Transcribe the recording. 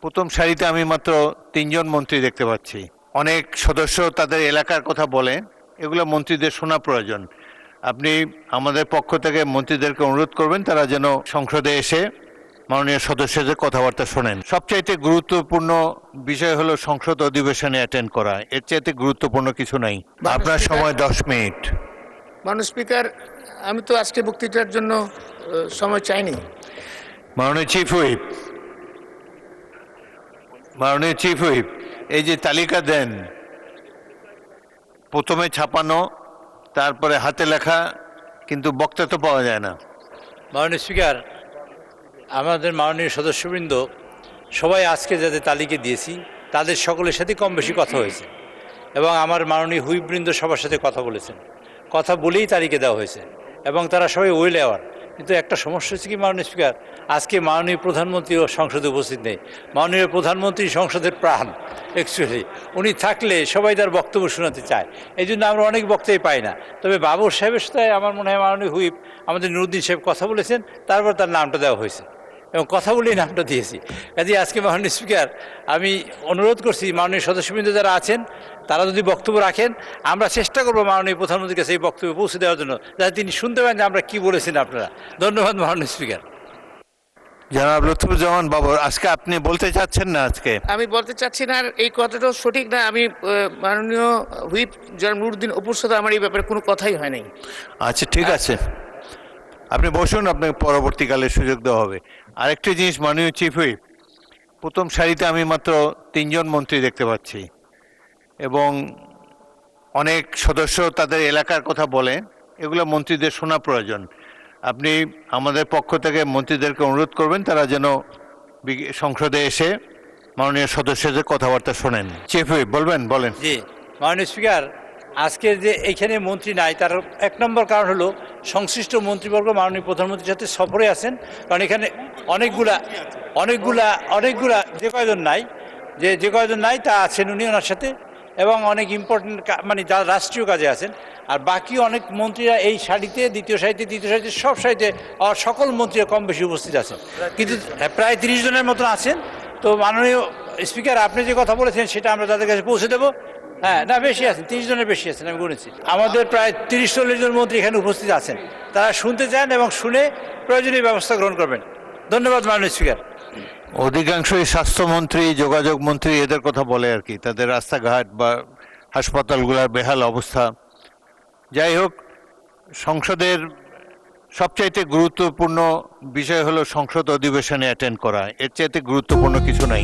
প্রথম সারিতে আমি মাত্র ৩ জন মন্ত্রী দেখতে পাচ্ছি। অনেক সদস্য তাদের এলাকার কথা বলে, এগুলো মন্ত্রীদের শোনা প্রয়োজন। আপনি আমাদের পক্ষ থেকে মন্ত্রীদেরকে অনুরোধ করবেন তারা যেন সংসদে এসে মাননীয় সদস্যদের কথাবার্তা শোনেন। সবচাইতে গুরুত্বপূর্ণ বিষয় হলো সংসদ অধিবেশনে অ্যাটেন্ড করা, এর চাইতে গুরুত্বপূর্ণ কিছু নাই। আপনার সময় 10 মিনিট। মাননীয় স্পিকার, আমি তো আজকে বক্তৃতার জন্য সময় চাইনি। মাননীয় চিফ হুইপ, মাননীয় চিফ হুইপ, এই যে তালিকা দেন, প্রথমে ছাপানো, তারপরে হাতে লেখা, কিন্তু বক্তা তো পাওয়া যায় না। মাননীয় স্পিকার, আমাদের মাননীয় সদস্যবৃন্দ সবাই আজকে যাদের তালিকা দিয়েছি তাদের সকলের সাথে কম বেশি কথা হয়েছে এবং আমার মাননীয় হুইপবৃন্দ সবার সাথে কথা বলেছেন, কথা বলেই তালিকা দেওয়া হয়েছে এবং তারা সবাই ওয়েল অ্যাওয়ার। কিন্তু একটা সমস্যা হচ্ছে কি মাননীয় স্পিকার, আজকে মাননীয় প্রধানমন্ত্রীও সংসদে উপস্থিত নেই। মাননীয় প্রধানমন্ত্রী সংসদের প্রাণ, অ্যাকচুয়ালি উনি থাকলে সবাই তার বক্তব্য শোনাতে চায়, এই জন্য আমরা অনেক বক্তব্য পাই না। তবে বাবর সাহেবের সাথে আমার মনে হয় মাননীয় হুইপ আমাদের নুরুদ্দিন সাহেব কথা বলেছেন, তারপর তার নামটা দেওয়া হয়েছে এবং কথা বলেই নামটা দিয়েছি। কাজে আজকে মাননীয় স্পিকার, আমি অনুরোধ করছি মাননীয় সদস্যবৃন্দ যারা আছেন তারা যদি বক্তব্য রাখেন, আমরা চেষ্টা করবো মাননীয় প্রধানমন্ত্রীর কাছে এই বক্তব্য পৌঁছে দেওয়ার জন্য, যাতে তিনি শুনতে পারেন যে আমরা কি বলেছেন আপনারা। ধন্যবাদ মাননীয় স্পিকার। জনাব লুৎফুজ্জামান বাবর, আজকে আপনি বলতে চাচ্ছেন না? আজকে আমি বলতে চাচ্ছি না, আর এই কথাটাও সঠিক না। আমি মাননীয় হুইপ জনাব নুরুদ্দিন অপুর সাথে আমার এই ব্যাপারে কোনো কথাই হয় নাই। আচ্ছা, ঠিক আছে, আপনি বসুন, আপনাকে পরবর্তীকালে সুযোগ দেওয়া হবে। আরেকটি জিনিস মাননীয় চিফ হুইপ, প্রথম সারিতে আমি মাত্র 3 জন মন্ত্রী দেখতে পাচ্ছি এবং অনেক সদস্য তাদের এলাকার কথা বলে, এগুলো মন্ত্রীদের শোনা প্রয়োজন। আপনি আমাদের পক্ষ থেকে মন্ত্রীদেরকে অনুরোধ করবেন তারা যেন সংসদে এসে মাননীয় সদস্যদের কথাবার্তা শোনেন। চিফ হুইপ বলেন। জি মাননীয় স্পিকার, আজকে যে এইখানে মন্ত্রী নাই তার এক নম্বর কারণ হলো সংশ্লিষ্ট মন্ত্রীবর্গ মাননীয় প্রধানমন্ত্রীর সাথে সফরে আছেন, কারণ এখানে অনেকগুলা যে কয়জন নাই তা আছেন উনি ওনার সাথে, এবং অনেক ইম্পর্টেন্ট মানে যারা রাষ্ট্রীয় কাজে আছেন। আর বাকি অনেক মন্ত্রীরা এই সারিতে, দ্বিতীয় সারিতে সব সারিতে সকল মন্ত্রীরা কম বেশি উপস্থিত আছেন, কিন্তু প্রায় 30 জনের মতন আছেন। তো মাননীয় স্পিকার, আপনি যে কথা বলেছেন সেটা আমরা তাদের কাছে পৌঁছে দেবো। হ্যাঁ, না, বেশি আছেন, 30 জনের বেশি আছেন, আমি গুনেছি। আমাদের প্রায় 30-40 জন মন্ত্রী এখানে উপস্থিত আছেন, তারা শুনতে চান এবং শুনে প্রয়োজনীয় ব্যবস্থা গ্রহণ করবেন। ধন্যবাদ মাননীয় স্পিকার। অধিকাংশই স্বাস্থ্যমন্ত্রী, যোগাযোগ মন্ত্রী এদের কথা বলে আর কি, তাদের রাস্তাঘাট বা হাসপাতালগুলোর বেহাল অবস্থা। যাই হোক, সংসদের সবচাইতে গুরুত্বপূর্ণ বিষয় হলো সংসদ অধিবেশনে অ্যাটেন্ড করা, এর চাইতে গুরুত্বপূর্ণ কিছু নাই।